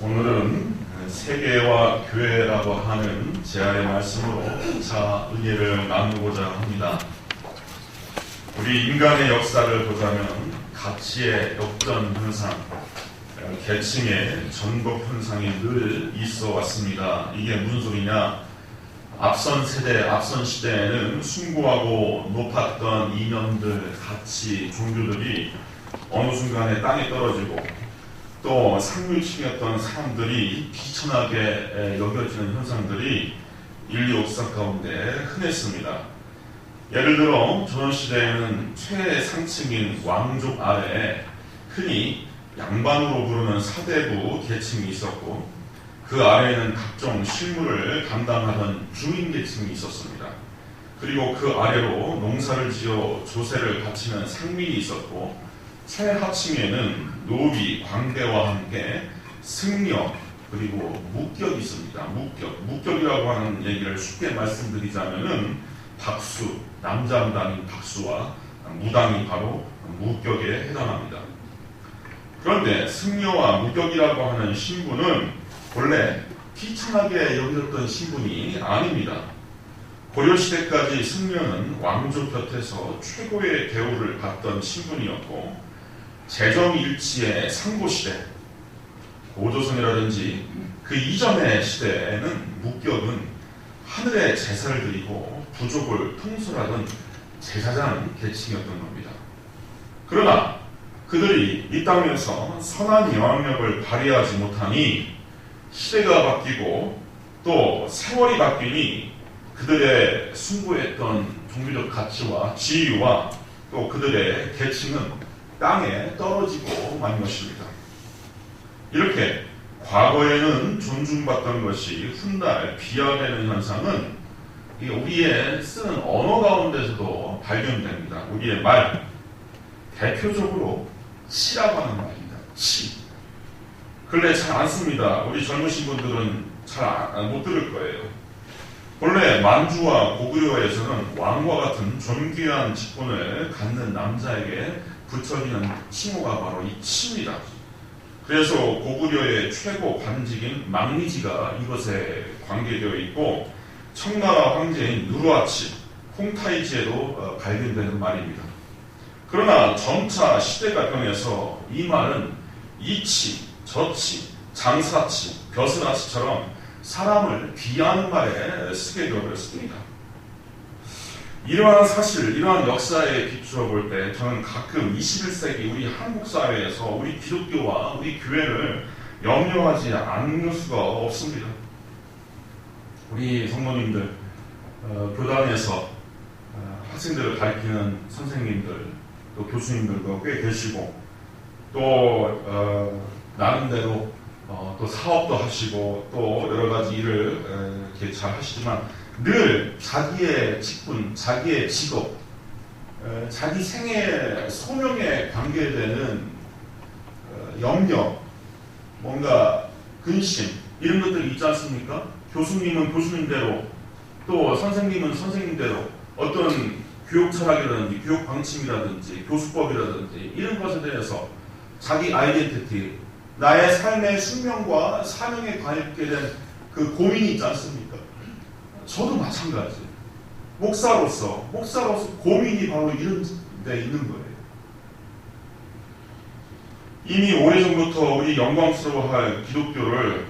오늘은 세계와 교회라고 하는 제안의 말씀으로 은혜를 나누고자 합니다. 우리 인간의 역사를 보자면 가치의 역전 현상, 계층의 전복 현상이 늘 있어 왔습니다. 이게 무슨 소리냐? 앞선 세대, 앞선 시대에는 숭고하고 높았던 이념들, 가치, 종교들이 어느 순간에 땅에 떨어지고 또 상류층이었던 사람들이 비천하게 여겨지는 현상들이 인류 역사 가운데 흔했습니다. 예를 들어 조선시대에는 최상층인 왕족 아래에 흔히 양반으로 부르는 사대부 계층이 있었고 그 아래에는 각종 실무를 담당하던 주인 계층이 있었습니다. 그리고 그 아래로 농사를 지어 조세를 바치는 상민이 있었고 최하층에는 노비, 광대와 함께 승려 그리고 무격이 있습니다. 무격이라고 하는 얘기를 쉽게 말씀드리자면은 박수, 남장당인 박수와 무당이 바로 무격에 해당합니다. 그런데 승려와 무격이라고 하는 신분은 원래 비천하게 여겨졌던 신분이 아닙니다. 고려시대까지 승려는 왕족 곁에서 최고의 대우를 받던 신분이었고 재정일치의 상고시대, 고조선이라든지 그 이전의 시대에는 무격은 하늘에 제사를 드리고 부족을 통솔하던 제사장 계층이었던 겁니다. 그러나 그들이 이 땅에서 선한 영향력을 발휘하지 못하니 시대가 바뀌고 또 세월이 바뀌니 그들의 숭고했던 종교적 가치와 지위와 또 그들의 계층은 땅에 떨어지고 만 것입니다. 이렇게 과거에는 존중받던 것이 훗날 비하되는 현상은 우리의 쓰는 언어 가운데서도 발견됩니다. 우리의 말, 대표적으로 치라고 하는 말입니다. 치. 근래 잘 안 씁니다. 우리 젊으신 분들은 잘 못 들을 거예요. 본래 만주와 고구려에서는 왕과 같은 존귀한 직분을 갖는 남자에게 붙여지는 칭호가 바로 이 치입니다. 그래서 고구려의 최고 관직인 망리지가 이것에 관계되어 있고 청나라 황제인 누르하치, 홍타이지에도 발견되는 말입니다. 그러나 점차 시대가 변해서 이 말은 이치, 저치, 장사치, 벼슬아치처럼 사람을 비하는 말에 쓰게 되어버렸습니다. 이러한 사실, 이러한 역사에 비추어 볼 때 저는 가끔 21세기 우리 한국 사회에서 우리 기독교와 우리 교회를 염려하지 않을 수가 없습니다. 우리 성도님들, 교단에서 학생들을 가르치는 선생님들, 또 교수님들도 꽤 계시고 또 나름대로 또 사업도 하시고 또 여러 가지 일을 이렇게 잘 하시지만 늘 자기의 직분, 자기의 직업, 자기 생애, 소명에 관계되는 염려, 뭔가 근심 이런 것들이 있지 않습니까? 교수님은 교수님대로 또 선생님은 선생님대로 어떤 교육 철학이라든지 교육 방침이라든지 교수법이라든지 이런 것에 대해서 자기 아이덴티티, 나의 삶의 숙명과 사명에 관계된 그 고민이 있지 않습니까? 저도 마찬가지. 목사로서 고민이 바로 이런 데 있는 거예요. 이미 오래전부터 우리 영광스러워할 기독교를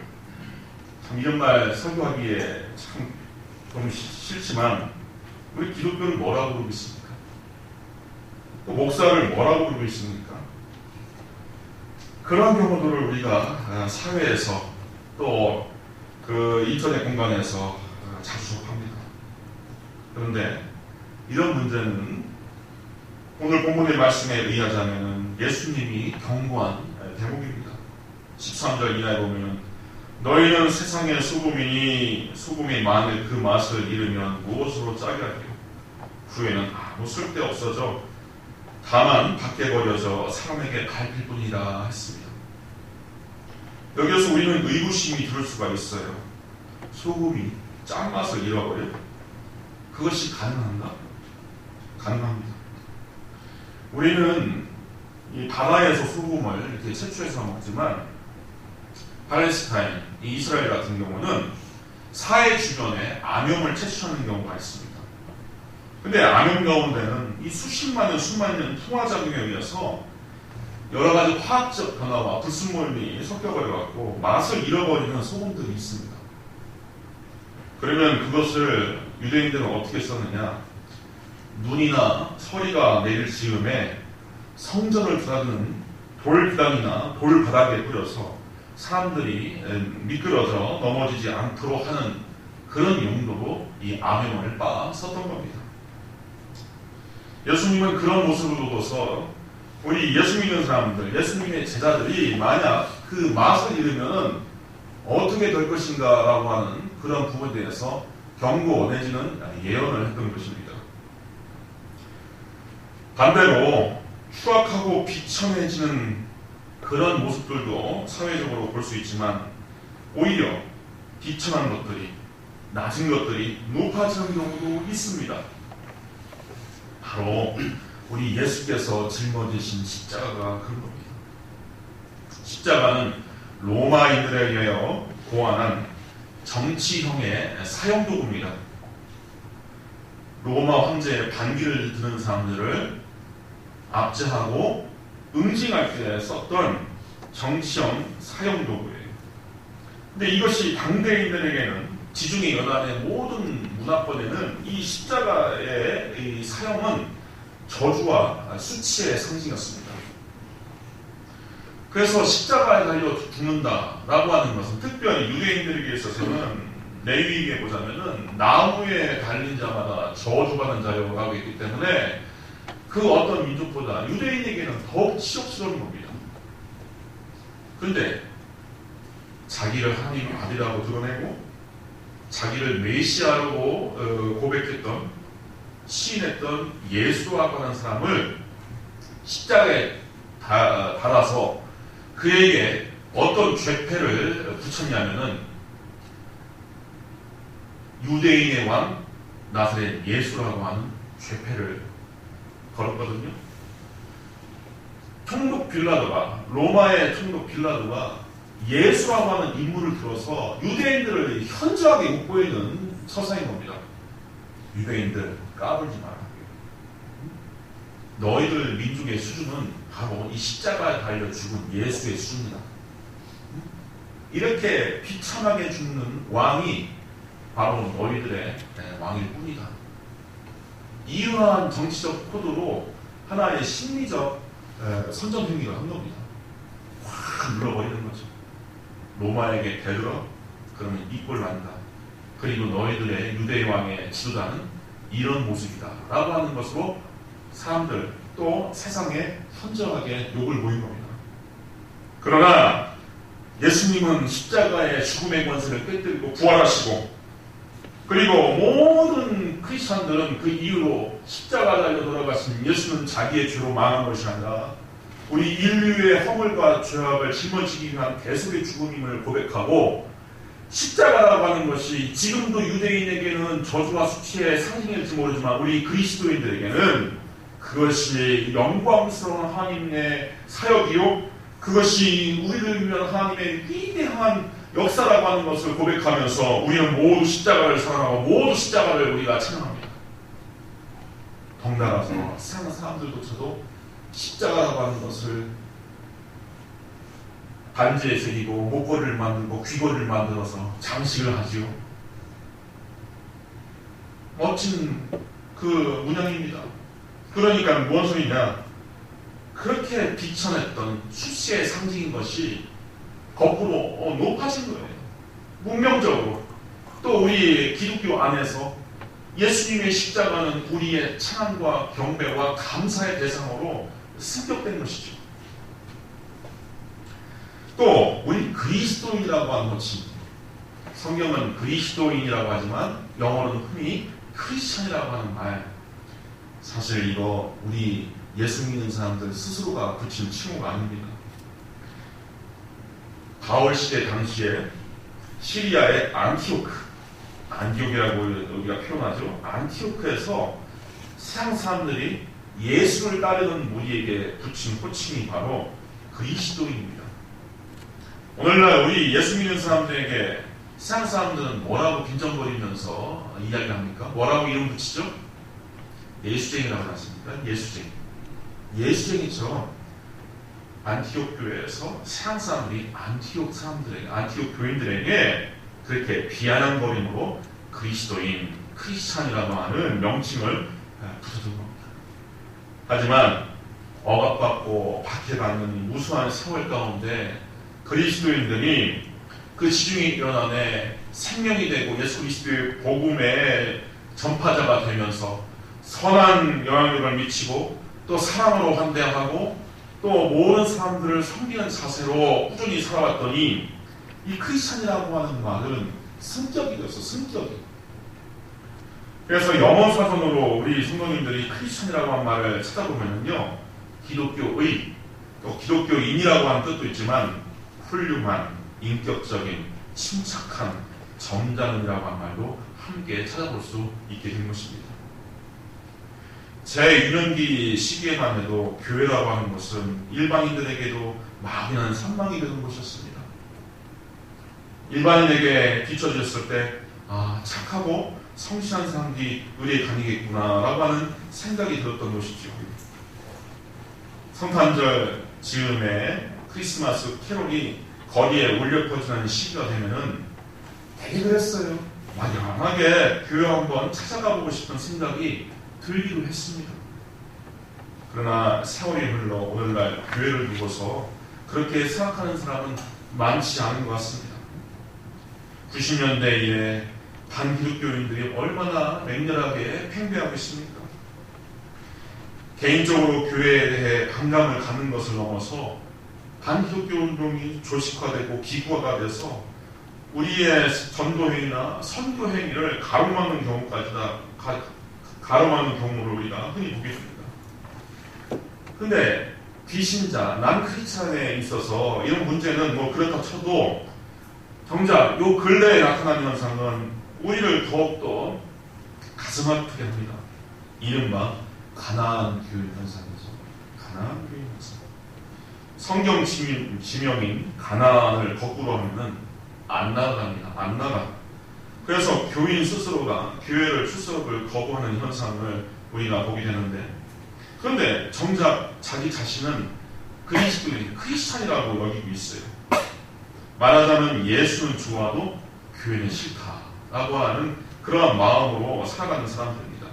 참 이런 말 설교하기에 참 좀 싫지만 우리 기독교는 뭐라고 부르고 있습니까? 또 목사를 뭐라고 부르고 있습니까? 그런 경우들을 우리가 사회에서 또 그 인터넷 공간에서 자주 접합니다. 그런데 이런 문제는 오늘 본문의 말씀에 의하자면 예수님이 경고한 대목입니다. 13절 이하에 보면 너희는 세상의 소금이니 소금이 만일 그 맛을 잃으면 무엇으로 짜게 하리요? 후에는 아무 쓸데없어져 다만 밖에 버려져 사람에게 밟힐 뿐이라 했습니다. 여기서 우리는 의구심이 들을 수가 있어요. 소금이 짠맛을 잃어버려? 그것이 가능한가? 가능합니다. 우리는 이 바다에서 소금을 이렇게 채취해서 먹지만 팔레스타인, 이스라엘 같은 경우는 사해 주변에 암염을 채취하는 경우가 있습니다. 근데 암염 가운데는 이 수십만 년, 수만 년 풍화작용에 의해서 여러 가지 화학적 변화와 불순물이 섞여버려갖고 맛을 잃어버리는 소금들이 있습니다. 그러면 그것을 유대인들은 어떻게 썼느냐? 눈이나 서리가 내릴 즈음에 성전을 드나드는 돌비단이나 돌바닥에 뿌려서 사람들이 미끄러져 넘어지지 않도록 하는 그런 용도로 이 암염을 빻아 썼던 겁니다. 예수님은 그런 모습을 보고서 우리 예수 믿는 사람들, 예수님의 제자들이 만약 그 맛을 잃으면 어떻게 될 것인가 라고 하는 그런 부분에 대해서 경고 내지는 예언을 했던 것입니다. 반대로 추악하고 비천해지는 그런 모습들도 사회적으로 볼 수 있지만 오히려 비천한 것들이, 낮은 것들이 높아지는 경우도 있습니다. 바로 우리 예수께서 짊어지신 십자가가 그런 겁니다. 십자가는 로마인들에 의하여 고안한 정치형의 사형도구입니다. 로마 황제의 반기를 드는 사람들을 압제하고 응징할 때 썼던 정치형 사형도구예요. 근데 이것이 당대인들에게는 지중해 연안의 모든 문화권에는 이 십자가의 이 사형은 저주와 수치의 상징이었습니다. 그래서 십자가에 달려 죽는다라고 하는 것은 특별히 유대인들에게 있어서는 레위기에 보자면은 나무에 달린 자마다 저주받는 자라고 했기 때문에 그 어떤 민족보다 유대인에게는 더욱 치욕스러운 겁니다. 그런데 자기를 하나님의 아들이라고 드러내고 자기를 메시아라고 고백했던, 시인했던 예수라고 하는 사람을 십자가에 달아서 그에게 어떤 죄패를 붙였냐면은 유대인의 왕 나사렛 예수라고 하는 죄패를 걸었거든요. 총독 빌라도가, 로마의 총독 빌라도가 예수라고 하는 인물을 들어서 유대인들을 현저하게 욕보이는 서사인 겁니다. 유대인들 까불지 마라. 너희들 민족의 수준은 바로 이 십자가에 달려 죽은 예수의 수준이다. 이렇게 비참하게 죽는 왕이 바로 너희들의 왕일 뿐이다. 이러한 정치적 코드로 하나의 심리적 선전행위를 한 겁니다. 확 눌러버리는 거죠. 로마에게 대들어 그러면 이꼴 난다. 그리고 너희들의 유대 왕의 지도자는 이런 모습이다 라고 하는 것으로 사람들 또 세상에 현저하게 욕을 보인 겁니다. 그러나 예수님은 십자가의 죽음의 권세를 깨뜨리고 부활하시고, 그리고 모든 크리스찬들은 그 이후로 십자가 달려 돌아가신 예수는 자기의 죄로 망한 것이 아니라 우리 인류의 허물과 죄악을 짊어지기 위한 대속의 죽음임을 고백하고, 십자가라고 하는 것이 지금도 유대인에게는 저주와 수치의 상징일지 모르지만 우리 그리스도인들에게는 그것이 영광스러운 하나님의 사역이요, 그것이 우리를 위한 하나님의 위대한 역사라고 하는 것을 고백하면서 우리는 모두 십자가를 사랑하고 모두 십자가를 우리가 찬양합니다. 덩달아서 세상 사람들조차도 십자가라고 하는 것을 반지에 새기고 목걸이를 만들고 귀걸이를 만들어서 장식을 하지요. 멋진 그 문양입니다. 그러니까 무슨 소리냐? 그렇게 비천했던 수치의 상징인 것이 거꾸로 높아진 거예요. 문명적으로. 또 우리 기독교 안에서 예수님의 십자가는 우리의 찬양과 경배와 감사의 대상으로 승격된 것이죠. 또 우리 그리스도인이라고 하는 것이, 성경은 그리스도인이라고 하지만 영어로는 흔히 크리스천이라고 하는 말, 사실 이거 우리 예수 믿는 사람들 스스로가 붙인 칭호가 아닙니다. 바울 시대 당시에 시리아의 안티오크이라고 우리가 표현하죠. 안티오크에서 세상 사람들이 예수를 따르는 무리에게 붙인 호칭이 바로 그리스도인입니다. 오늘날 우리 예수 믿는 사람들에게 세상 사람들은 뭐라고 빈정거리면서 이야기를 합니까? 뭐라고 이름 붙이죠? 예수쟁이라고 하십니까? 예수쟁이. 예수쟁이처럼 안티옥 교회에서 세상 사람들이 안티옥 교인들에게 그렇게 비아냥거림으로 그리스도인, 크리스찬이라고 하는 명칭을 붙여준 겁니다. 하지만 억압받고 박해받는 무수한 세월 가운데 그리스도인들이 그 지중해 일어남에 생명이 되고 예수 그리스도의 복음의 전파자가 되면서 선한 영향력을 미치고 또 사랑으로 환대하고 또 모든 사람들을 섬기는 자세로 꾸준히 살아왔더니 이 크리스찬이라고 하는 말은 승격이 됐어. 승격이. 그래서 영어 사전으로 우리 성도님들이 크리스찬이라고 한 말을 찾아보면요, 기독교의 또 기독교인이라고 하는 뜻도 있지만 훌륭한, 인격적인, 침착한, 점잖은이라고 한 말도 함께 찾아볼 수 있게 된 것입니다. 제 유년기 시기에만 해도 교회라고 하는 것은 일반인들에게도 막연한 선망이 되는 곳이었습니다. 일반인에게 비춰졌을 때 착하고 성실한 사람들이 의리에 다니겠구나라고 하는 생각이 들었던 것이죠. 성탄절 즈음에 크리스마스 캐롤이 거리에 울려 퍼지는 시기가 되면은 되게 그랬어요. 막연하게 교회 한번 찾아가 보고 싶은 생각이 들기도 했습니다. 그러나 세월이 흘러 오늘날 교회를 두고서 그렇게 생각하는 사람은 많지 않은 것 같습니다. 90년대 이래 반기독교인들이 얼마나 맹렬하게 팽배하고 있습니까? 개인적으로 교회에 대해 반감을 갖는 것을 넘어서 반기독교 운동이 조직화되고 기구화가 돼서 우리의 전도행위나 선교행위를 가로막는 가로막는 경우를 우리가 흔히 보게 됩니다. 근데 비신자, 난 크리스찬에 있어서 이런 문제는 뭐 그렇다 쳐도 정작 요 근래에 나타나는 현상은 우리를 더욱더 가슴 아프게 합니다. 이른바 가나안 교인 현상이죠. 가나안 교인 현상. 성경 지명인 가나안을 거꾸로 하면은 안 나갑니다. 안 나가. 그래서 교인 스스로가 교회를 출석을 거부하는 현상을 우리가 보게 되는데, 그런데 정작 자기 자신은 그리스도인, 크리스찬이라고 여기고 있어요. 말하자면 예수는 좋아도 교회는 싫다라고 하는 그러한 마음으로 살아가는 사람들입니다.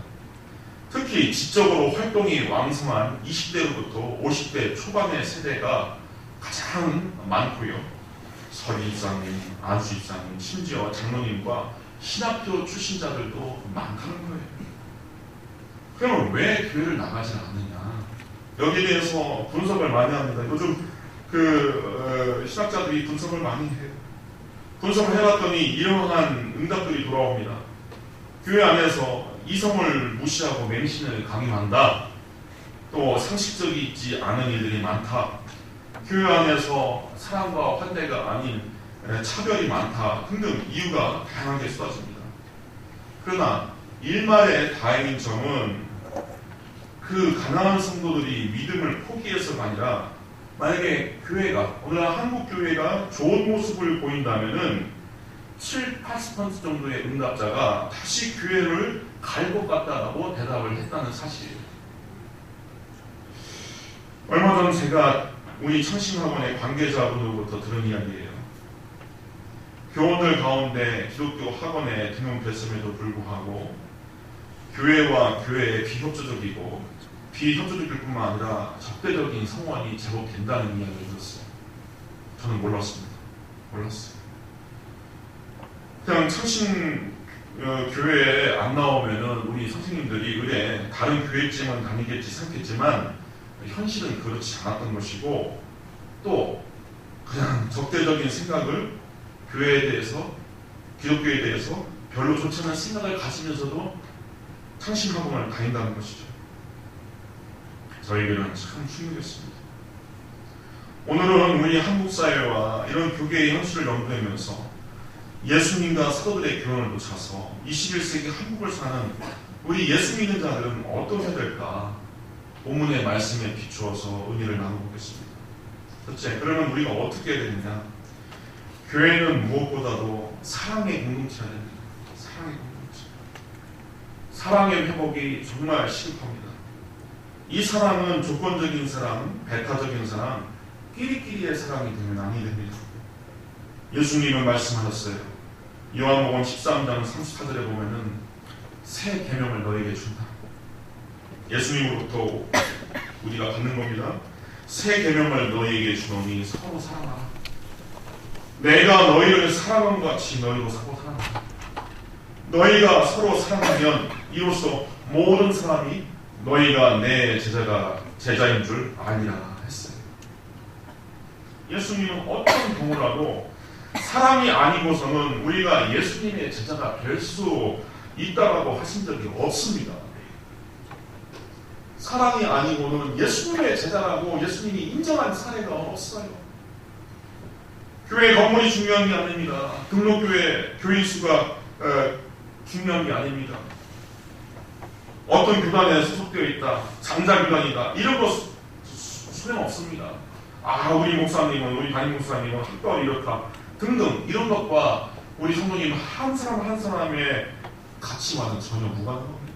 특히 지적으로 활동이 왕성한 20대로부터 50대 초반의 세대가 가장 많고요. 서리 입사님, 안수 입사님, 심지어 장로님과 신학교 출신자들도 많다는 거예요. 그러면 왜 교회를 나가지 않느냐? 여기에 대해서 분석을 많이 합니다. 요즘 신학자들이 분석을 많이 해요. 분석을 해봤더니 이러한 응답들이 돌아옵니다. 교회 안에서 이성을 무시하고 맹신을 강요한다. 또 상식적이지 않은 일들이 많다. 교회 안에서 사랑과 환대가 아닌 차별이 많다 등등 이유가 다양하게 쏟아집니다. 그러나 일말의 다행인 점은 그 가난한 성도들이 믿음을 포기해서가 아니라 만약에 교회가 오늘날 한국 교회가 좋은 모습을 보인다면은 7~80% 정도의 응답자가 다시 교회를 갈 것 같다라고 대답을 했다는 사실이에요. 얼마 전 제가 우리 창신학원의 관계자분으로부터 들은 이야기예요. 교원들 가운데 기독교 학원에 등용됐음에도 불구하고 교회와 교회의 비협조적이고 비협조적일 뿐만 아니라 적대적인 성원이 제법 된다는 이야기를 들었어요. 저는 몰랐습니다. 몰랐어요. 그냥 창신 교회에 안 나오면은 우리 선생님들이 의뢰 다른 교회쯤은 다니겠지 생각했지만 현실은 그렇지 않았던 것이고, 또 그냥 적대적인 생각을 교회에 대해서, 기독교에 대해서 별로 좋지 않은 생각을 가지면서도 창신학원을 다닌다는 것이죠. 저에게는 참 충격이었습니다. 오늘은 우리 한국 사회와 이런 교계의 현실을 연구하면서 예수님과 사도들의 교훈을 놓쳐서 21세기 한국을 사는 우리 예수 믿는 자들은 어떻게 될까? 본문의 말씀에 비추어서 의미를 나눠보겠습니다. 첫째, 그러면 우리가 어떻게 해야 되느냐? 교회는 무엇보다도 사랑의 공동체가 됩니다. 사랑의 공동체. 사랑의 회복이 정말 시급합니다. 이 사랑은 조건적인 사랑, 배타적인 사랑, 끼리끼리의 사랑이 되면 아니 됩니다. 예수님은 말씀하셨어요. 요한복음 13장 34절에 보면은 새 계명을 너에게 준다. 예수님으로부터 우리가 받는 겁니다. 새 계명을 너희에게 주노니 서로 사랑하라. 내가 너희를 사랑한 것 같이 너희도 서로 사랑하라. 너희가 서로 사랑하면 이로써 모든 사람이 너희가 내 제자인 줄 아니라 했어요. 예수님은 어떤 경우라도 사랑이 아니고서는 우리가 예수님의 제자가 될 수 있다라고 하신 적이 없습니다. 사랑이 아니고는 예수님의 제자라고 예수님이 인정한 사례가 없어요. 교회 건물이 중요한 게 아닙니다. 등록교회 교인 수가 중요한 게 아닙니다. 어떤 교단에 소속되어 있다, 장자교단이다, 이런 거 소용없습니다. 우리 목사님은, 우리 담임 목사님은 특별히 이렇다 등등 이런 것과 우리 성도님 한 사람 한 사람의 가치와는 전혀 무관한 겁니다.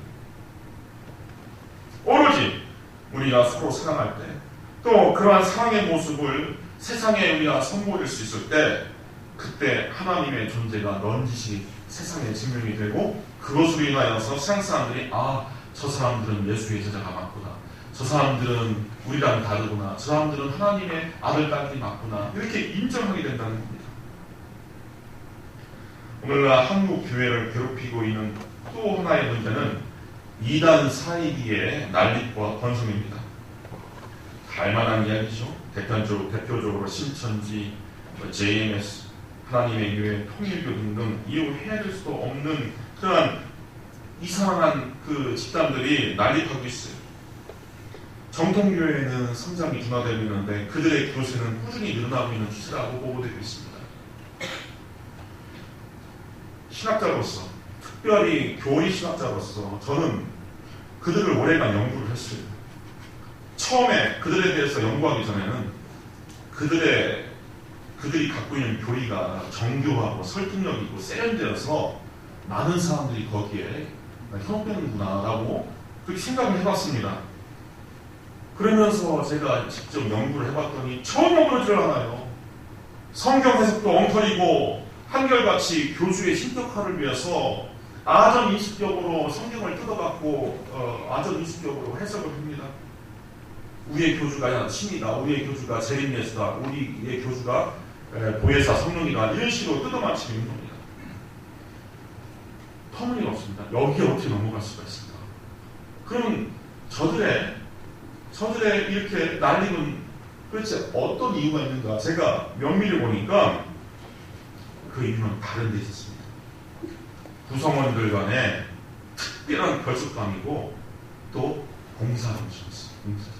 오로지 우리가 서로 사랑할 때, 또 그러한 사랑의 모습을 세상에 우리가 선보일 수 있을 때, 그때 하나님의 존재가 넌지시 세상에 증명이 되고, 그것으로 인하여서 세상 사람들이 저 사람들은 예수의 제자가 맞구나, 저 사람들은 우리랑 다르구나, 저 사람들은 하나님의 아들 딸이 맞구나, 이렇게 인정하게 된다는 겁니다. 오늘날 한국 교회를 괴롭히고 있는 또 하나의 문제는 이단 사이비의 난립과 번성입니다. 갈만한 이야기죠. 대표적으로 신천지, JMS, 하나님의 교회, 통일교 등등 이유해야 될 수도 없는 그러한 이상한 그 집단들이 난립하고 있어요. 정통교회는 성장이 둔화되고 있는데 그들의 교세는 꾸준히 늘어나고 있는 추세라고 보고되고 있습니다. 신학자로서, 특별히 교리 신학자로서 저는 그들을 오래간 연구를 했어요. 처음에 그들에 대해서 연구하기 전에는 그들이 갖고 있는 교리가 정교하고 설득력 있고 세련되어서 많은 사람들이 거기에 현혹되는구나 라고 그렇게 생각을 해봤습니다. 그러면서 제가 직접 연구를 해봤더니 전혀 그러질 않아요. 성경 해석도 엉터리고 한결같이 교주의 신격화를 위해서 아전인식적으로 성경을 뜯어갖고 아전인식적으로 해석을 합니다. 우리의 교주가 신이다, 우리의 교주가 재림예수다, 우리의 교주가 보혜사 성령이다, 이런 식으로 뜯어맞히는 겁니다. 터무니없습니다. 여기에 어떻게 넘어갈 수가 있을까? 그럼 저들의 이렇게 난립은 도대체 어떤 이유가 있는가? 제가 면밀히 보니까 그 이유는 다른 데 있었습니다. 구성원들 간에 특별한 결속감이고 또 공사정신이었어요. 공사정신.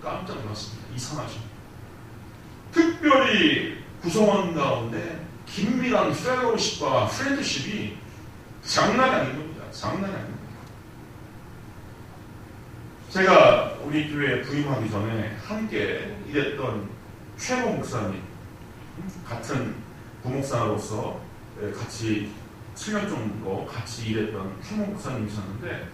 깜짝 놀랐습니다. 이상하죠. 특별히 구성원 가운데 긴밀한 펠로우십과 프렌드십이 장난이 아닌 겁니다. 장난이 아닌 겁니다. 제가 우리 교회에 부임하기 전에 함께 일했던 최모 목사님, 같은 부목사로서 같이 7년 정도 같이 일했던 최모 목사님이셨는데,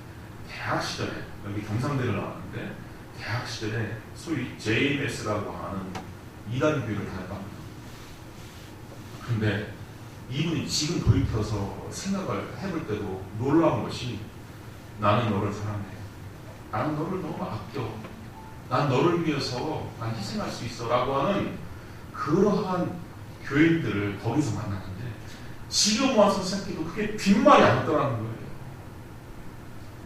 대학 시절에 여기 경상대를 나왔는데 대학 시절에 소위 JMS라고 하는 이단 교회를 다녔답니다. 근데 이분이 지금 돌이켜서 생각을 해볼 때도 놀라운 것이, 나는 너를 사랑해, 나는 너를 너무 아껴, 난 너를 위해서 난 희생할 수 있어 라고 하는 그러한 교인들을 거기서 만났는데, 지금 와서 생각해도 그게 빈말이 아니더라는 거예요.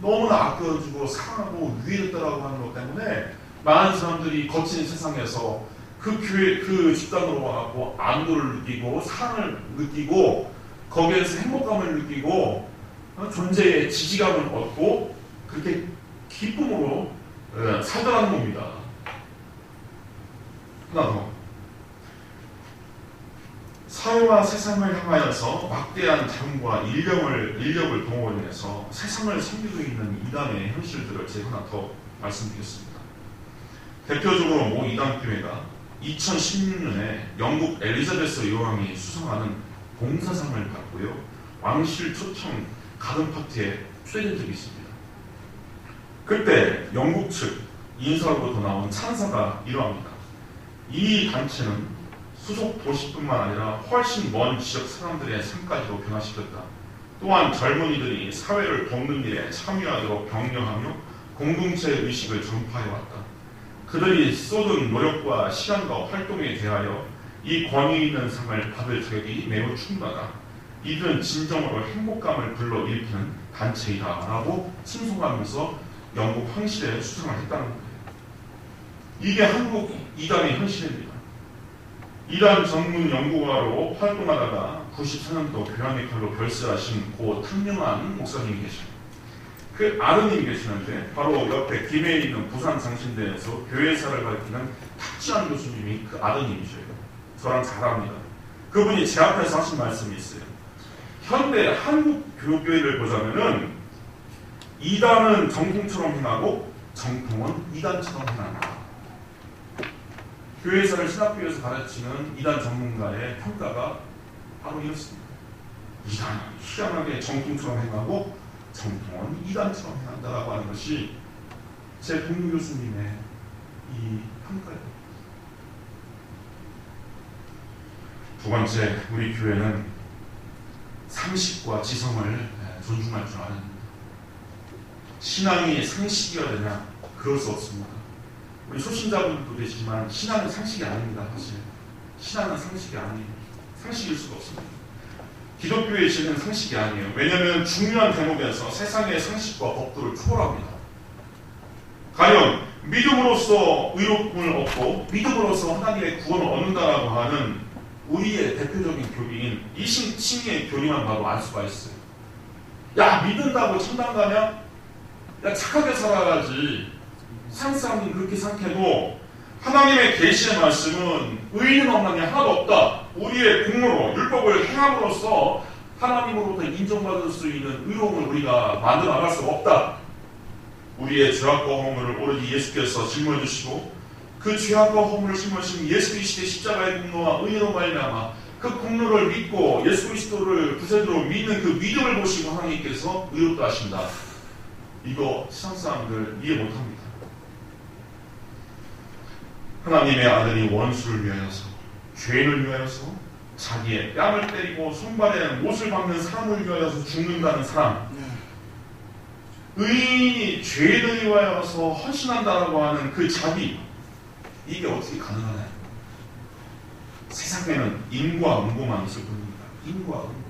너무나 아껴주고 사랑하고 위했다라고 하는 것 때문에 많은 사람들이 거친 세상에서 그 교회, 그 집단으로 와갖고 안도를 느끼고 사랑을 느끼고 거기에서 행복감을 느끼고 존재의 지지감을 얻고 그렇게 기쁨으로 살더라는 겁니다. 하나 더. 사회와 세상을 향하여서 막대한 자금과 인력을 동원해서 세상을 섬기고 있는 이단의 현실들을 제가 하나 더 말씀드리겠습니다. 대표적으로 모 이단 교회가 2016년에 영국 엘리자베스 여왕이 수상하는 봉사상을 받고요. 왕실 초청 가든 파티에 초대된 적이 있습니다. 그때 영국 측 인사로부터 나온 찬사가 이러합니다. 이 단체는 수속 도시뿐만 아니라 훨씬 먼 지역 사람들의 삶까지도 변화시켰다. 또한 젊은이들이 사회를 돕는 일에 참여하도록 격려하며 공동체 의식을 전파해왔다. 그들이 쏟은 노력과 시간과 활동에 대하여 이 권위 있는 상을 받을 자격이 매우 충분하다. 이들은 진정으로 행복감을 불러일으키는 단체이다 라고 칭송하면서 영국 황실에 수상을 했다는 거예요. 이게 한국 이단의 현실입니다. 이단 전문 연구가로 활동하다가 94년도 교양의 칼로 별세하신 고 탕명한 목사님이 계십니다. 그 아드님이 계시는데 바로 옆에 김해에 있는 부산장신대에서 교회사를 가르치는 탁지한 교수님이 그 아드님이셔요. 저랑 잘 압니다. 그분이 제 앞에서 하신 말씀이 있어요. 현대 한국 교회를 보자면은 이단은 정통처럼 행하고 정통은 이단처럼 행한다. 교회사를 신학교에서 가르치는 이단 전문가의 평가가 바로 이렇습니다. 이단은 희한하게 정통처럼 행하고 정통은 이단처럼 행한다라고 하는 것이 제 동료 교수님의 이 평가입니다. 두 번째, 우리 교회는 상식과 지성을 존중할 줄 아는 신앙이 상식이어야 되냐? 그럴 수 없습니다. 우리 초신자분들도 계시지만 신앙은 상식이 아닙니다. 사실 신앙은 상식이 아니에요. 상식일 수가 없습니다. 기독교의 진리는 상식이 아니에요. 왜냐하면 중요한 대목에서 세상의 상식과 법도를 초월합니다. 가령 믿음으로써 의롭음을 얻고 믿음으로써 하나님의 구원을 얻는다라고 하는 우리의 대표적인 교리인 이신칭의 교리만 봐도 알 수가 있어요. 야, 믿는다고 천당 가냐? 야, 착하게 살아야지. 세상 사람들은 그렇게 생각해도 하나님의 계시의 말씀은 의인 없는 게 하나도 없다. 우리의 공로로 율법을 행함으로써 하나님으로부터 인정받을 수 있는 의로움을 우리가 만들어 나갈 수가 없다. 우리의 죄악과 허물을 오로지 예수께서 짊어 주시고 그 죄악과 허물을 짊어지신 예수 그리스도의 십자가의 공로와 의로 말미암아 그 공로를 믿고 예수 그리스도를 구세주로 믿는 그 믿음을 보시고 하나님께서 의롭다 하신다. 이거 세상 사람들 이해 못합니다. 하나님의 아들이 원수를 위하여서 죄인을 위하여서 자기의 뺨을 때리고 손발에 못을 박는 사람을 위하여서 죽는다는 사람, 의인이 죄인을 위하여서 헌신한다라고 하는 그 자비, 이게 어떻게 가능하나요? 세상에는 인과 응고만 있을 뿐입니다. 인과 응고.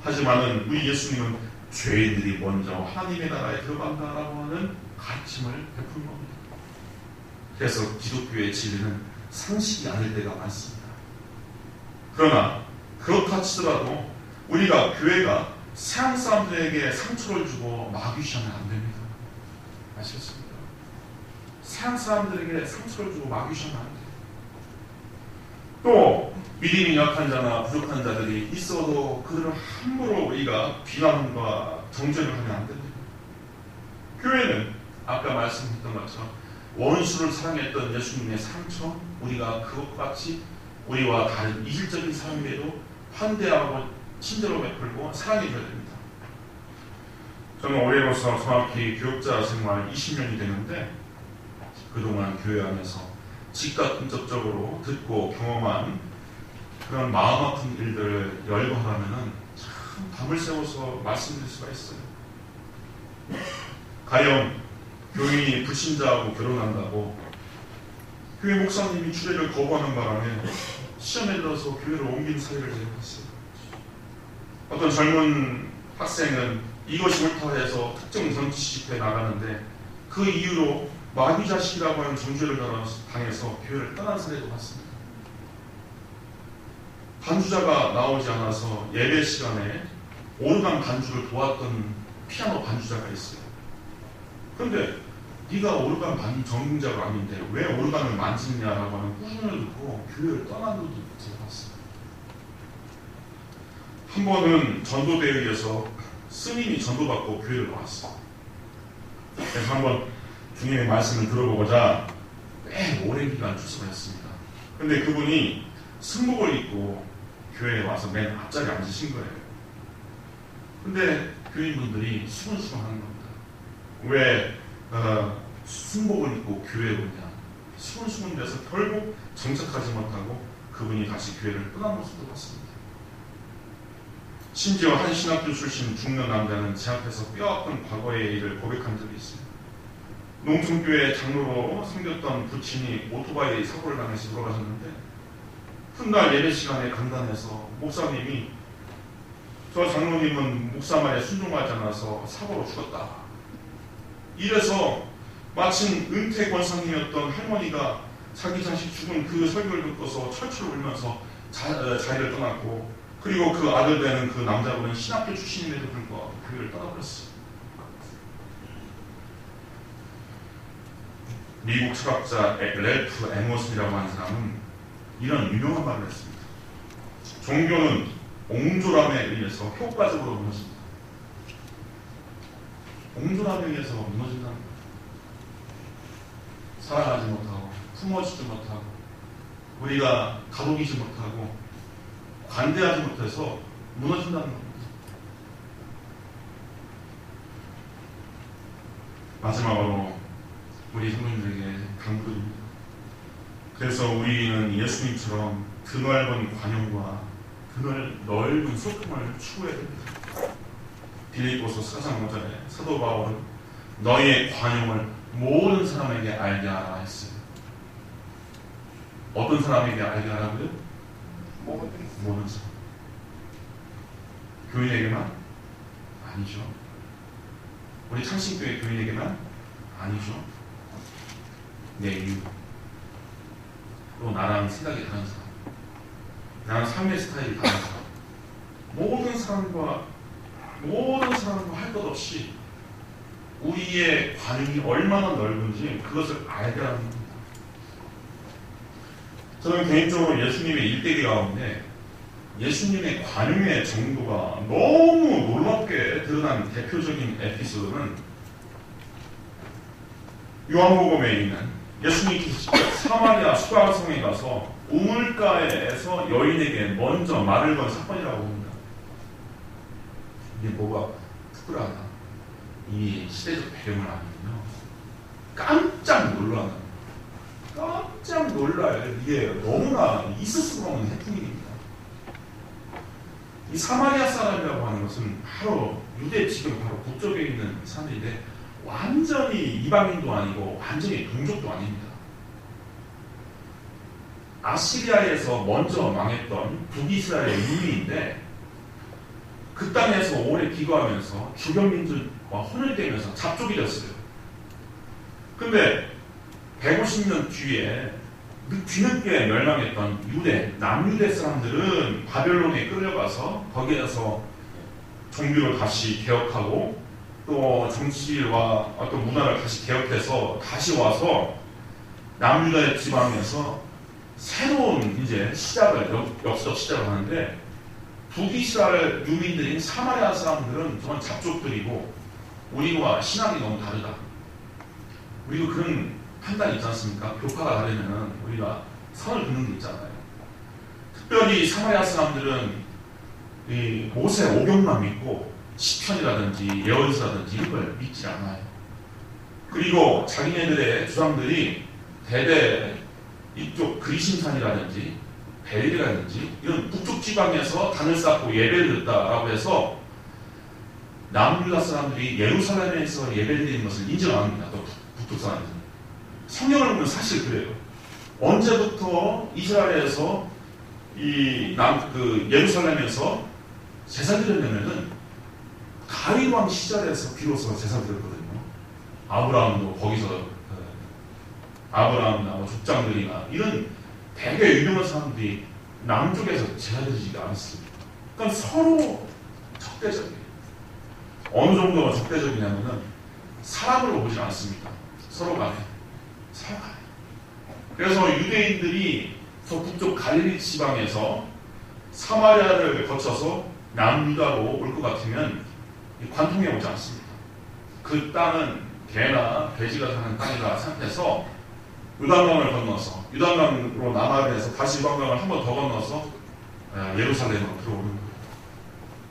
하지만은 우리 예수님은 죄인들이 먼저 하나님의 나라에 들어간다라고 하는 가르침을 베푼 겁니다. 그래서 기독교의 진리는 상식이 아닐 때가 많습니다. 그러나 그렇다 치더라도 우리가 교회가 세상 사람들에게 상처를 주고 마귀시하면 안 됩니다. 아시겠습니까? 세상 사람들에게 상처를 주고 마귀시하면 안 돼요. 또 믿음이 약한 자나 부족한 자들이 있어도 그들을 함부로 우리가 비난과 정죄를 하면 안 됩니다. 교회는 아까 말씀드렸던 것처럼 원수를 사랑했던 예수님의 상처, 우리가 그것과 같이 우리와 다른 이질적인 사람에게도 환대하고 친절로 베풀고 사랑해줘야 됩니다. 저는 올해로서 정확히 교육자 생활 20년이 되는데 그동안 교회 안에서 직간접적으로 듣고 경험한 그런 마음 아픈 일들을 열거하라면 참 밤을 새워서 말씀드릴 수가 있어요. 가령 교인이 불신자하고 결혼한다고 교회 목사님이 주례를 거부하는 바람에 시험에 들어서 교회를 옮긴 사례를 제가 봤어요. 어떤 젊은 학생은 이것이 옳다 해서 특정 정치 집회에 나가는데 그 이유로 마귀 자식이라고 하는 정죄를 당해서 교회를 떠난 사례도 봤습니다. 반주자가 나오지 않아서 예배 시간에 오르간 반주를 도왔던 피아노 반주자가 있어요. 그런데 네가 오르간 전공자가 아닌데 왜 오르간을 만지느냐라고 하는 꾸중을 듣고 교회를 떠난 것도 제가 봤어요. 한 번은 전도대에 의해서 스님이 전도받고 교회를 나왔어요. 그래서 한번 주님의 말씀을 들어보고자 꽤 오랜 기간 출석했습니다. 근데 그분이 승복을 입고 교회에 와서 맨 앞자리에 앉으신 거예요. 근데 교인분들이 수근수근하는 겁니다. 왜 승복을 입고 교회에 오냐. 수근수근돼서 결국 정착하지 못하고 그분이 다시 교회를 떠난 모습도 봤습니다. 심지어 한 신학교 출신 중년 남자는 제 앞에서 뼈아픈 과거의 일을 고백한 적이 있습니다. 농촌교회 장로로 섬겼던 부친이 오토바이 사고를 당해서 돌아가셨는데 훗날 예배 시간에 강단에서 목사님이 저 장로님은 목사 말에 순종하지 않아서 사고로 죽었다. 이래서 마침 은퇴 권사님이었던 할머니가 자기 자식 죽은 그 설교를 듣고서 철철 울면서 자리를 떠났고, 그리고 그 아들 되는 그 남자분은 신학교 출신임에도 불구하고 교회를 떠나버렸어요. 미국 철학자 랠프 에머슨이라고 하는 사람은 이런 유명한 말을 했습니다. 종교는 옹졸함에 의해서 효과적으로 무너진다. 옹졸함에 의해서 무너진다는 거예요. 사랑하지 못하고 품어주지 못하고 우리가 가독이지 못하고 관대하지 못해서 무너진다는 겁니다. 마지막으로 우리 성도님들에게 당부드립니다. 그래서 우리는 예수님처럼 드넓은 관용과 넓은 소통을 추구해야 됩니다. 빌립보서 4장 5절에 사도 바울은 너희의 관용을 모든 사람에게 알게 하라 했어요. 어떤 사람에게 알게 하라고요? 모든 사람. 교인에게만? 아니죠. 우리 창신교회 교인에게만? 아니죠. 내 이유, 또 나랑 생각이 다른 사람, 나랑 삶의 스타일이 다른 사람, 모든 사람과 할 것 없이 우리의 관용이 얼마나 넓은지 그것을 알게 하는 겁니다. 저는 개인적으로 예수님의 일대기 가운데 예수님의 관용의 정도가 너무 놀랍게 드러난 대표적인 에피소드는 요한복음에 있는 예수님께서 직접 사마리아 수가성에 가서 우물가에서 여인에게 먼저 말을 건 사건이라고 봅니다. 이게 뭐가 특별하다. 이 시대적 배경을 알면요, 깜짝 놀라요. 이게 너무나 있을 수가 없는 해프닝입니다. 이 사마리아 사람이라고 하는 것은 바로 지금 바로 북쪽에 있는 사람인데 완전히 이방인도 아니고 완전히 동족도 아닙니다. 아시리아에서 먼저 망했던 북이스라엘의 유민인데 그 땅에서 오래 기거하면서 주변 민족과 혼혈되면서 잡족이 됐어요. 근데 150년 뒤에 뒤늦게 멸망했던 남유대 사람들은 바벨론에 끌려가서 거기에서 종교를 다시 개혁하고 또 정치와 어떤 문화를 다시 개혁해서 다시 와서 남유다 지방에서 새로운 이제 역사적 시작을 하는데, 북이스라엘 유민들인 사마리아 사람들은 정말 잡족들이고 우리와 신앙이 너무 다르다. 우리도 그런 판단이 있지 않습니까? 교파가 다르면 우리가 선을 긋는 게 있잖아요. 특별히 사마리아 사람들은 이 모세 오경만 믿고 시편이라든지 예언서라든지 이런 걸 믿지 않아요. 그리고 자기네들의 주장들이 대대 이쪽 그리심산이라든지 벨이라든지 이런 북쪽 지방에서 단을 쌓고 예배를 드렸다라고 해서 남유다 사람들이 예루살렘에서 예배를 드리는 것을 인정 안 합니다. 또 북쪽 사람들은. 성경을 보면 사실 그래요. 언제부터 이스라엘에서 예루살렘에서 제사 드렸냐면은 다윗 왕 시절에서 비로소 제사 드렸거든요. 아브라함도 거기서 아브라함이나 족장들이나 이런 되게 유명한 사람들이 남쪽에서 제사 드리지가 않습니다. 그러니까 서로 적대적이에요. 어느 정도가 적대적이냐면은 사람을 보지 않습니다. 서로 간에. 그래서 유대인들이 저 북쪽 갈릴리 지방에서 사마리아를 거쳐서 남유다로 올 것 같으면 관통해 오지 않습니다. 그 땅은 개나 돼지가 사는 땅이라 생각해서 요단강을 건너서 요단강으로 남아에서 다시 요단강을 한 번 더 건너서 예루살렘으로 들어오는 거예요.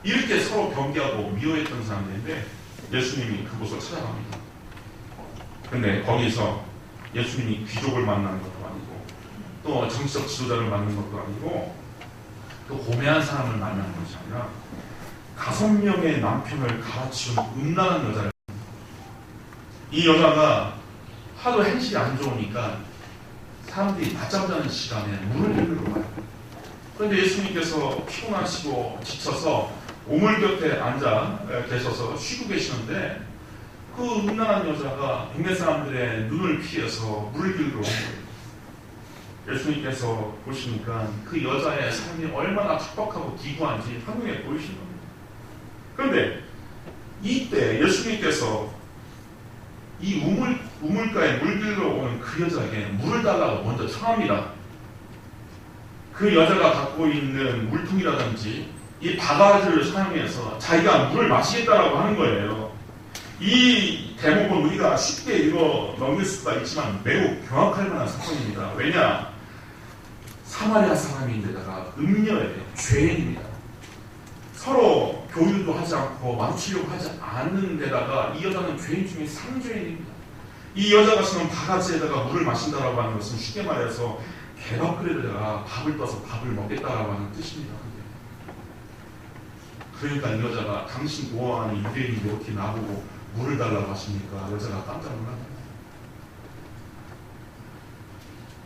이렇게 서로 경계하고 미워했던 사람들인데 예수님이 그곳을 찾아갑니다. 근데 거기서 예수님이 귀족을 만나는 것도 아니고 또 정치적 지도자를 만나는 것도 아니고 또 고매한 사람을 만나는 것이 아니라 5명의 남편을 갈아치운 음란한 여자를 만납니다. 이 여자가 하도 행실이 안 좋으니까 사람들이 낮잠 자는 시간에 물을 흘리러 가요. 그런데 예수님께서 피곤하시고 지쳐서 우물 곁에 앉아 계셔서 쉬고 계시는데 그 음란한 여자가 동네 사람들의 눈을 피해서 물을 길러 온 거예요. 예수님께서 보시니까 그 여자의 삶이 얼마나 척박하고 기구한지 한눈에 보이시는 겁니다. 그런데 이때 예수님께서 이 우물가에 물 길러 오는 그 여자에게 물을 달라고 먼저 청합니다. 그 여자가 갖고 있는 물통이라든지 이 바가지를 사용해서 자기가 물을 마시겠다라고 하는 거예요. 이 대목은 우리가 쉽게 읽어 넘길 수가 있지만 매우 경악할 만한 사건입니다. 왜냐? 사마리아 사람인데다가 음녀예요. 죄인입니다. 서로 교류도 하지 않고 마주치려고 하지 않는 데다가 이 여자는 죄인 중에 상죄인입니다. 이 여자가 쓰는 바가지에다가 물을 마신다라고 하는 것은 쉽게 말해서 개밥그릇에다가 밥을 떠서 밥을 먹겠다라고 하는 뜻입니다. 그러니까 이 여자가 당신 보아하는 유대인이 이렇게 나보고 물을 달라고 하십니까? 여자가 깜짝 놀랍니다.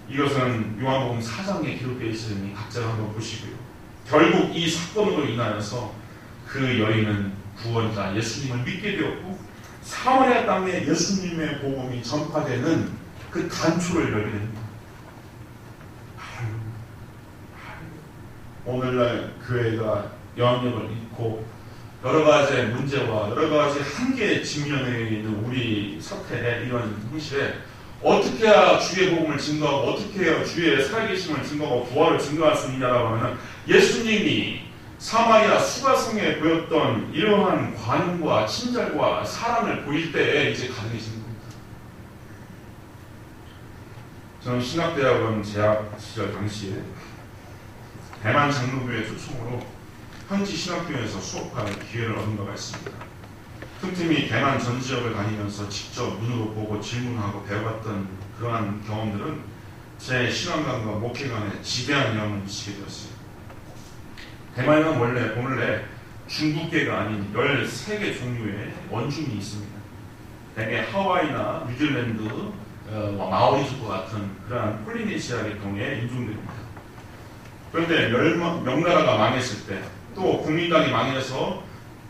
이것은 요한복음 4장에 기록되어 있으니 각자가 한번 보시고요. 결국 이 사건으로 인하여서 그 여인은 구원자 예수님을 믿게 되었고 사마리아 땅에 예수님의 복음이 전파되는 그 단초를 열게 됩니다. 오늘날 교회가 영향력을 잃고 여러 가지 문제와 여러 가지 한계에 직면해 있는 우리 사태에 이런 현실에 어떻게 해야 주의 복음을 증거하고 어떻게 해야 주의 살아계심을 증거하고 부활을 증거할 수 있냐라고 하면 예수님이 사마리아 수가성에 보였던 이러한 관용과 친절과 사랑을 보일 때에 이제 가능해지는 겁니다. 저는 신학대학원 재학 시절 당시에 대만 장로교회 초청으로 현지 신학교에서 수업할 기회를 얻은 바가 있습니다. 틈틈이 대만 전 지역을 다니면서 직접 눈으로 보고 질문하고 배워봤던 그러한 경험들은 제 신앙관과 목회관에 지대한 영향을 미치게 되었어요. 대만에는 본래 중국계가 아닌 13개 종류의 원주민이 있습니다. 대개 하와이나 뉴질랜드, 마오리족과 같은 그러한 폴리네시아 계통의 인종들입니다. 그런데 명나라가 망했을 때 또 국민당이 망해서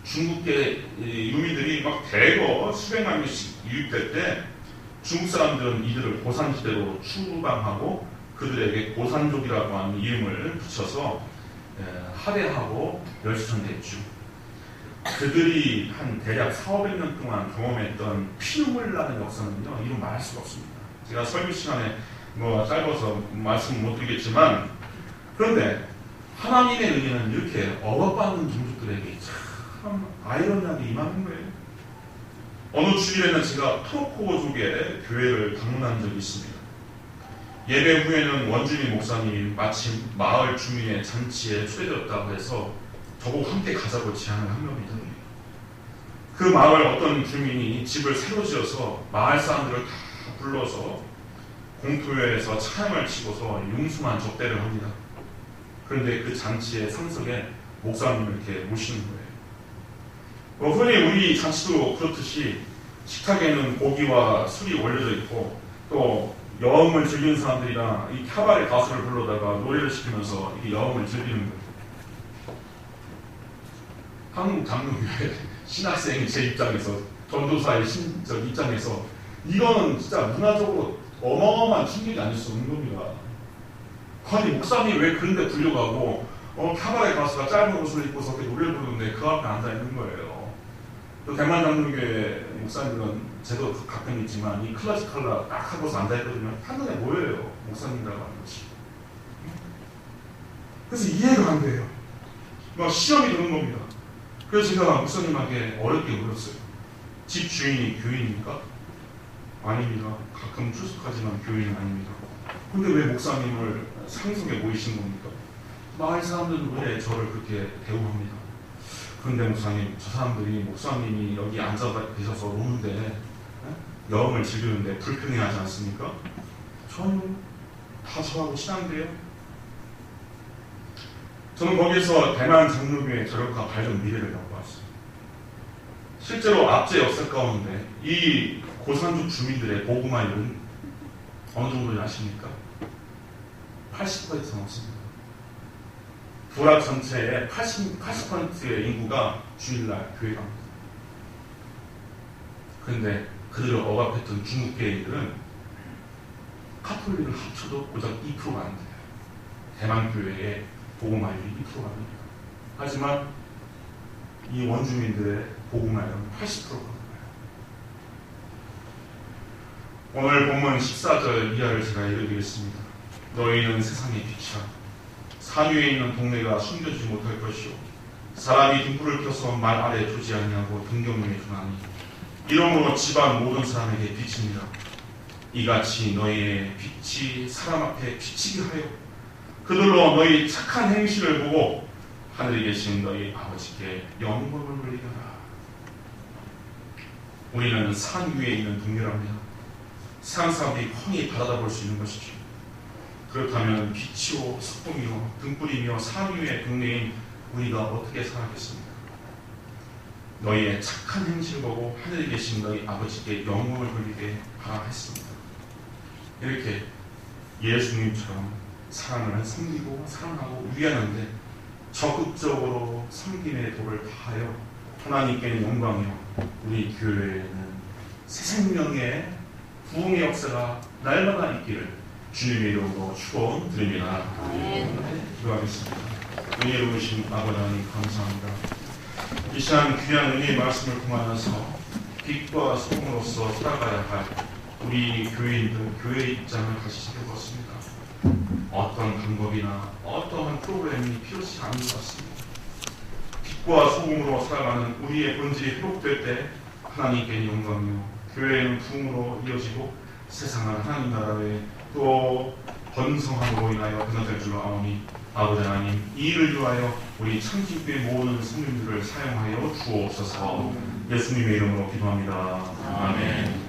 중국계 유민들이 막 대거 수백만 명씩 유입될 때 중국 사람들은 이들을 고산지대로 추방하고 그들에게 고산족이라고 하는 이름을 붙여서 할애하고 멸시천대했죠. 그들이 한 대략 400~500년 동안 경험했던 피눈물 나는 역사는요, 이루 말할 수가 없습니다. 제가 설교 시간에 짧아서 말씀 못 드리겠지만, 그런데 하나님의 은혜는 이렇게 억압받는 종족들에게 참 아이러니하게 임하는 거예요. 어느 주일에는 제가 토로코족의 교회를 방문한 적이 있습니다. 예배 후에는 원주민 목사님이 마침 마을 주민의 잔치에 초대되었다고 해서 저보고 함께 가자고 제안을 한 겁니다. 그 마을 어떤 주민이 집을 새로 지어서 마을 사람들을 다 불러서 공토회에서 차양을 치고서 융숭한 접대를 합니다. 그런데 그 잔치의 상석에 목사님을 이렇게 모시는 거예요. 흔히 우리 잔치도 그렇듯이 식탁에는 고기와 술이 올려져 있고 또 여음을 즐기는 사람들이랑 이 카바레 가수를 불러다가 노래를 시키면서 이 여음을 즐기는 거예요. 한국 장로교회 신학생이 제 입장에서 전도사의 입장에서 이거는 진짜 문화적으로 어마어마한 충격이 아닐 수 없는 겁니다. 아니 목사님 왜 그런데 불려가고 카바레 가수가 짧은 옷을 입고서 그렇게 노래를 부르는데 그 앞에 앉아있는 거예요. 또 대만 장로교회 목사님은 제도 가끔 있지만 이 클래식컬라 딱 하고서 앉아있거든요. 한눈에 보여요. 목사님이라고 하는 것이. 그래서 이해가 안 돼요. 막 시험이 드는 겁니다. 그래서 제가 목사님에게 어렵게 물었어요. 집 주인이 교인입니까? 아닙니다. 가끔 출석하지만 교인은 아닙니다. 근데 왜 목사님을 상석에 모이신 겁니까? 마을 사람들은 왜 저를 그렇게 대우합니다. 그런데 목사님, 저 사람들이 목사님이 여기 앉아 계셔서 노는데 여음을 즐기는데 불편해하지 않습니까? 저는 다 저하고 친한데요. 저는 거기에서 대만 장로교회 저력과 밝은 미래를 갖고왔어요. 실제로 압제 역사 가운데 이 고산족 주민들의 복음화율은 어느 정도인지 아십니까? 80% 넘습니다. 불악 전체의 80%의 인구가 주일날 교회 갑니다. 그런데 그들을 억압했던 중국계인들은 카톨릭을 합쳐도 고작 2%가 안 돼요. 대만 교회의 복음화율이 2%가 됩니다. 하지만 이 원주민들의 복음화율은 80%가 됩니다. 오늘 본문 14절 이하를 제가 읽어드리겠습니다. 너희는 세상의 빛이라. 산 위에 있는 동네가 숨겨지지 못할 것이요 사람이 등불을 켜서 말 아래 두지 아니하고 등경용에 두나니 이러므로 집안 모든 사람에게 빛입니다. 이같이 너희의 빛이 사람 앞에 비치게 하여 그들로 너희 착한 행실을 보고 하늘에 계신 너희 아버지께 영광을 돌리거라. 우리는 산 위에 있는 동네랍니다. 세상 사람들이 훤히 바라다 수 있는 것이죠. 그렇다면 빛이요 석봉이요 등불이며 산 위의 동네인 우리가 어떻게 살았겠습니까? 너희의 착한 행실 보고 하늘에 계신 너희 아버지께 영광을 돌리게 하라 했습니다. 이렇게 예수님처럼 사람을 섬기고 사랑하고 위하는데 적극적으로 섬김의 도를 다하여 하나님께는 영광이요 우리 교회에는 새 생명의 부흥의 역사가 날마다 있기를 주님의 이름으로 축원드립니다. 기도하겠습니다. 은혜로우신 아버지 하나님 감사합니다. 이 시간 귀한 은혜의 말씀을 통하여서 빛과 소금으로서 살아가야 할 우리 교회인들 교회의 입장을 다시 살펴봤습니다. 어떤 방법이나 어떠한 프로그램이 필요치 않은 것 같습니다. 빛과 소금으로 살아가는 우리의 본질이 회복될 때 하나님께 영광이요 교회는 부흥으로 이어지고 세상은 하나님 나라의 또 번성함으로 인하여 변화될 줄로 아오니 아버지 하나님 이 일을 위하여 우리 창직교회 모든 성도님들을 사용하여 주옵소서. 예수님의 이름으로 기도합니다. 아멘.